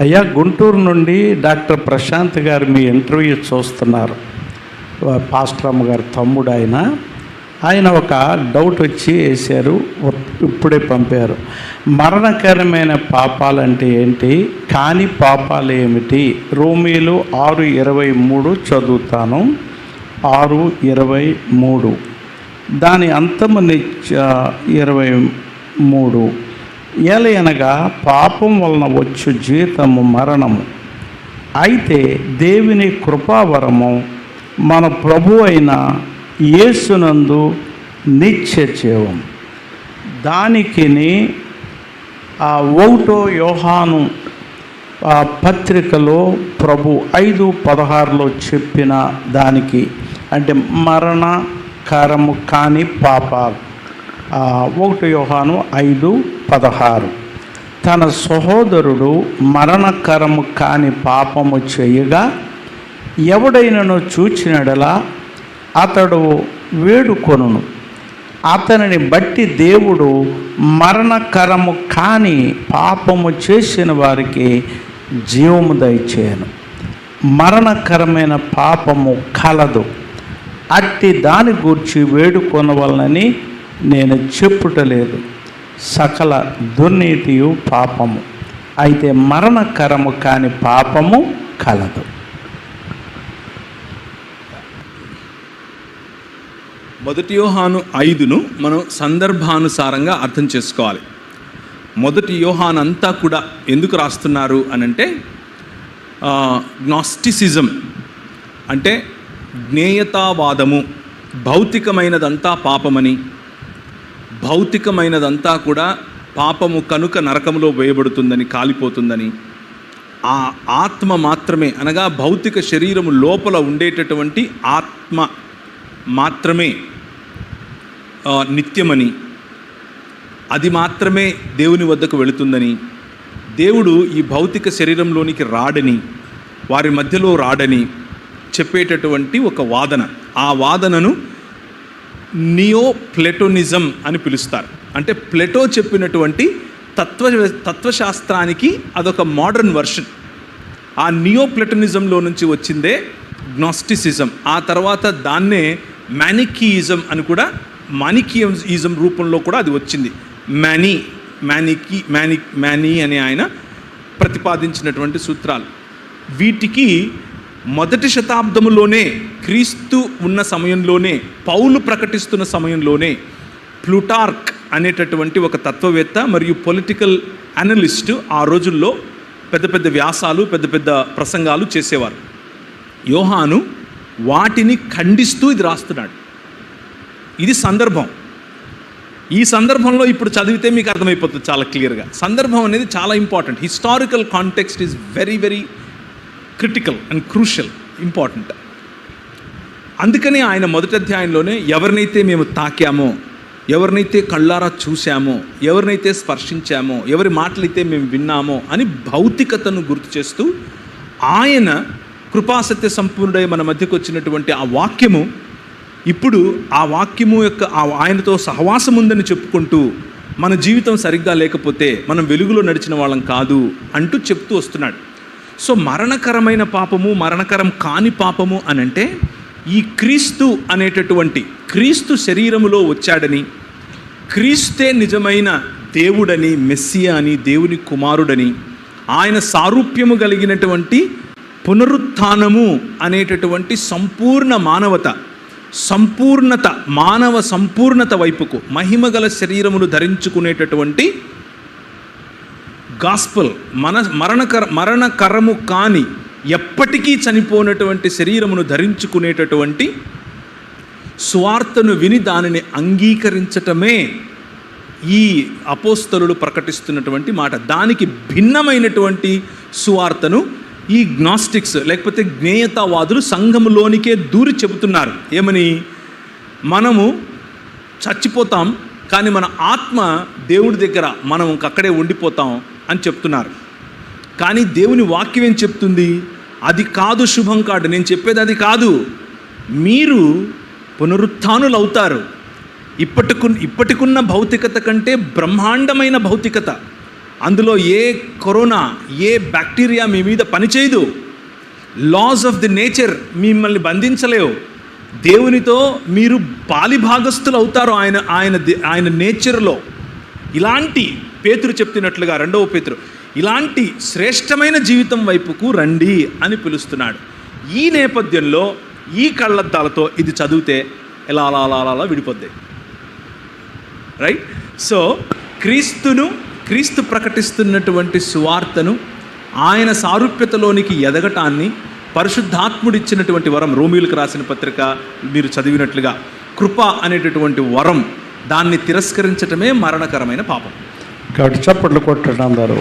అయ్యా, గుంటూరు నుండి డాక్టర్ ప్రశాంత్ గారు మీ ఇంటర్వ్యూ చూస్తున్నారు. పాస్టర్ అమ్మ గారు తమ్ముడు ఆయన ఒక డౌట్ వచ్చి వేశారు, ఇప్పుడే పంపారు. మరణకరమైన పాపాలంటే ఏంటి, కాని పాపాలు ఏమిటి? రోమీలు 6:23 చదువుతాను. 6:23 దాని అంతము 23. ఏలయనగా పాపం వలన వచ్చు జీతము మరణము, అయితే దేవుని కృపావరము మన ప్రభు అయిన యేసునందు నిత్య జీవం. దానికి 1 యోహాను పత్రికలో ప్రభు 5:16 చెప్పిన దానికి, అంటే మరణకరము కాని పాపాలు. 1 యోహాను 5:16 తన సహోదరుడు మరణకరము కాని పాపము చేయగా ఎవడైనను చూచినడలా అతడు వేడుకొనును. అతనిని బట్టి దేవుడు మరణకరము కాని పాపము చేసిన వారికి జీవము దయచేయను. మరణకరమైన పాపము కలదు, అట్టి దాని గూర్చి వేడుకొనవలనని నేను చెప్పుటలేదు. సకల దుర్నీతియు పాపము, అయితే మరణకరము కాని పాపము కలదు. 1 యోహాను 5ను మనం సందర్భానుసారంగా అర్థం చేసుకోవాలి. 1 యోహాను అంతా కూడా ఎందుకు రాస్తున్నారు అనంటే, గ్నాస్టిసిజం అంటే జ్ఞేయతావాదము, భౌతికమైనదంతా పాపమని, భౌతికమైనదంతా కూడా పాపము కనుక నరకంలో వేయబడుతుందని, కాలిపోతుందని, ఆ ఆత్మ మాత్రమే, అనగా భౌతిక శరీరము లోపల ఉండేటటువంటి ఆత్మ మాత్రమే నిత్యమని, అది మాత్రమే దేవుని వద్దకు వెళుతుందని, దేవుడు ఈ భౌతిక శరీరంలోనికి రాడని, వారి మధ్యలో రాడని చెప్పేటటువంటి ఒక వాదన. ఆ వాదనను నియో ప్లెటోనిజం అని పిలుస్తారు. అంటే ప్లెటో చెప్పినటువంటి తత్వశాస్త్రానికి అదొక మోడర్న్ వర్షన్. ఆ నియో ప్లెటోనిజంలో నుంచి వచ్చిందే గ్నాస్టిసిజం. ఆ తర్వాత దాన్నే మానికీయిజం అని కూడా, మానికీయిజం రూపంలో కూడా అది వచ్చింది. మ్యానీ అనే ఆయన ప్రతిపాదించినటువంటి సూత్రాలు. వీటికి 1వ శతాబ్దంలోనే, క్రీస్తు ఉన్న సమయంలోనే, పౌలు ప్రకటిస్తున్న సమయంలోనే ప్లూటార్క్ అనేటటువంటి ఒక తత్వవేత్త మరియు పొలిటికల్ అనలిస్టు ఆ రోజుల్లో పెద్ద పెద్ద వ్యాసాలు, పెద్ద పెద్ద ప్రసంగాలు చేసేవారు. యోహాను వాటిని ఖండిస్తూ ఇది రాస్తున్నాడు. ఇది సందర్భం. ఈ సందర్భంలో ఇప్పుడు చదివితే మీకు అర్థమైపోతుంది చాలా క్లియర్గా. సందర్భం అనేది చాలా important. Historical context is very very critical and crucial, important. అందుకని ఆయన 1వ అధ్యాయంలోనే ఎవరినైతే మేము తాకామో, ఎవరినైతే కళ్ళారా చూశామో, ఎవరినైతే స్పర్శించామో, ఎవరి మాటలైతే మేము విన్నామో అని భౌతికతను గుర్తు చేస్తూ, ఆయన కృపాసత్య సంపూర్ణుడై మన మధ్యకు వచ్చినటువంటి ఆ వాక్యము, ఇప్పుడు ఆ వాక్యము యొక్క ఆయనతో సహవాసం ఉందని చెప్పుకుంటూ, మన జీవితం సరిగ్గా లేకపోతే మనం వెలుగులో నడిచిన వాళ్ళం కాదు అంటూ చెప్తూ వస్తున్నాడు. సో మరణకరమైన పాపము, మరణకరం కాని పాపము అనంటే, ఈ క్రీస్తు అనేటటువంటి, క్రీస్తు శరీరములో వచ్చాడని, క్రీస్తే నిజమైన దేవుడని, మెస్సియా అని, దేవుని కుమారుడని, ఆయన సారూప్యము కలిగినటువంటి పునరుత్థానము అనేటటువంటి సంపూర్ణ మానవత, సంపూర్ణత, మానవ సంపూర్ణత వైపుకు, మహిమగల శరీరమును ధరించుకునేటటువంటి గాస్పల్, మరణకరము కాని, ఎప్పటికీ చనిపోయినటువంటి శరీరమును ధరించుకునేటటువంటి సువార్తను విని దానిని అంగీకరించటమే ఈ అపోస్తలుడు ప్రకటిస్తున్నటువంటి మాట. దానికి భిన్నమైనటువంటి సువార్తను ఈ గ్నాస్టిక్స్ లేకపోతే జ్ఞేయతావాదులు సంఘములోనికే దూరి చెబుతున్నారు. ఏమని? మనము చచ్చిపోతాం, కానీ మన ఆత్మ దేవుడి దగ్గర, మనం అక్కడే ఉండిపోతాం అని చెప్తున్నారు. కానీ దేవుని వాక్యం ఏం చెప్తుంది? అది కాదు, శుభం కాదు. నేను చెప్పేది అది కాదు. మీరు పునరుత్థానులు అవుతారు. ఇప్పటికున్న భౌతికత కంటే బ్రహ్మాండమైన భౌతికత, అందులో ఏ కరోనా, ఏ బ్యాక్టీరియా మీ మీద పనిచేయదు. లాస్ ఆఫ్ ది నేచర్ మిమ్మల్ని బంధించలేవు. దేవునితో మీరు పాలిభాగస్తులు అవుతారు ఆయన నేచర్లో. ఇలాంటి పేతురు చెప్తున్నట్లుగా 2వ పేతురు ఇలాంటి శ్రేష్టమైన జీవితం వైపుకు రండి అని పిలుస్తున్నాడు. ఈ నేపథ్యంలో ఈ కళ్ళద్దాలతో ఇది చదివితే ఎలా అలా అలా అలా విడిపోద్ది, రైట్? సో క్రీస్తు ప్రకటిస్తున్నటువంటి సువార్తను, ఆయన సారూప్యతలోనికి ఎదగటాన్ని పరిశుద్ధాత్ముడిచ్చినటువంటి వరం, రోమీయులకు రాసిన పత్రిక మీరు చదివినట్లుగా కృప అనేటటువంటి వరం, దాన్ని తిరస్కరించటమే మరణకరమైన పాపం. కాబట్టి చప్పట్లు కొట్టండి అందరూ.